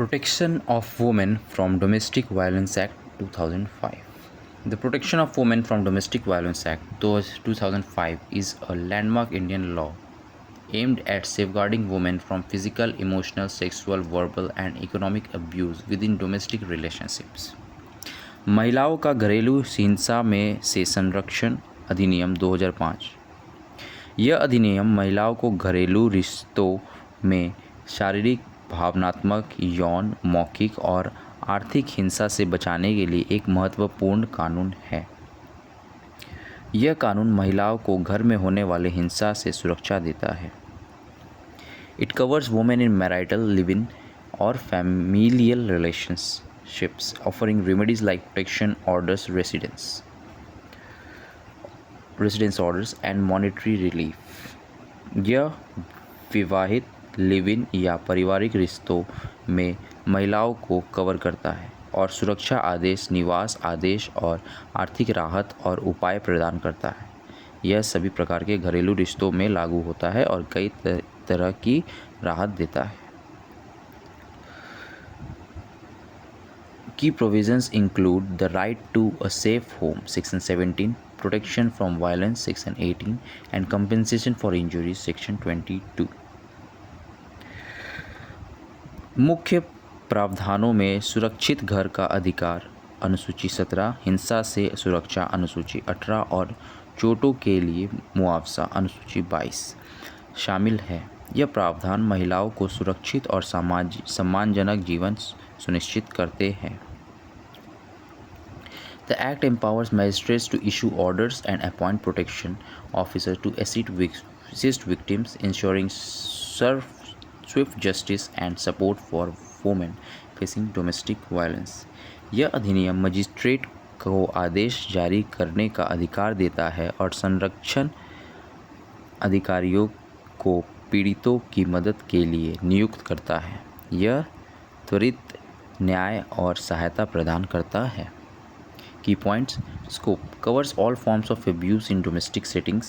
Protection of Women from Domestic Violence Act 2005. The Protection of Women from Domestic Violence Act 2005 is a landmark Indian law aimed at safeguarding women from physical, emotional, sexual, verbal and economic abuse within domestic relationships. महिलाओं का घरेलू हिंसा में से संरक्षण अधिनियम 2005। यह अधिनियम महिलाओं को घरेलू रिश्तों में शारीरिक, भावनात्मक, यौन, मौखिक और आर्थिक हिंसा से बचाने के लिए एक महत्वपूर्ण कानून है। यह कानून महिलाओं को घर में होने वाले हिंसा से सुरक्षा देता है। It covers women in marital, live in और familial relationships, offering remedies like protection orders, residence orders and monetary relief. यह विवाहित, लिव इन या पारिवारिक रिश्तों में महिलाओं को कवर करता है और सुरक्षा आदेश, निवास आदेश और आर्थिक राहत और उपाय प्रदान करता है। यह सभी प्रकार के घरेलू रिश्तों में लागू होता है और कई तरह की राहत देता है। Key provisions include the right to a safe home, Section 17, protection from violence, Section 18, and compensation for injuries, Section 22. मुख्य प्रावधानों में सुरक्षित घर का अधिकार अनुसूची 17, हिंसा से सुरक्षा अनुसूची 18 और चोटों के लिए मुआवजा अनुसूची 22 शामिल है। यह प्रावधान महिलाओं को सुरक्षित और सम्मानजनक जीवन सुनिश्चित करते हैं। The Act empowers magistrates to issue orders and appoint protection officers to assist victims, ensuring swift justice and support for women facing domestic violence. यह अधिनियम मजिस्ट्रेट को आदेश जारी करने का अधिकार देता है और संरक्षण अधिकारियों को पीड़ितों की मदद के लिए नियुक्त करता है। यह त्वरित न्याय और सहायता प्रदान करता है। Key points: Scope covers all forms of abuse in domestic settings.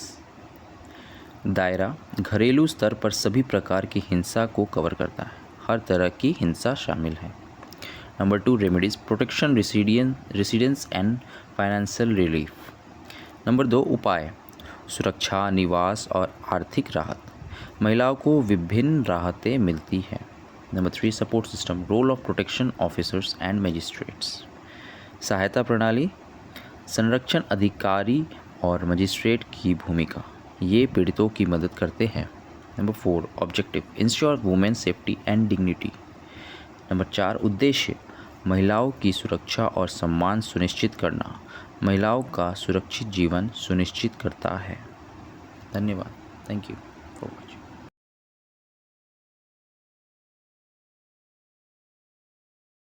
दायरा घरेलू स्तर पर सभी प्रकार की हिंसा को कवर करता है। हर तरह की हिंसा शामिल है। Number 2, remedies, protection, residence and financial relief. Number 2, उपाय, सुरक्षा, निवास और आर्थिक राहत। महिलाओं को विभिन्न राहतें मिलती हैं। Number 3, support system, role of protection officers and magistrates. सहायता प्रणाली, संरक्षण अधिकारी और मजिस्ट्रेट की भूमिका, ये पीड़ितों की मदद करते हैं। Number 4, objective, ensure women safety and dignity. Number 4, उद्देश्य, महिलाओं की सुरक्षा और सम्मान सुनिश्चित करना, महिलाओं का सुरक्षित जीवन सुनिश्चित करता है। धन्यवाद। Thank you.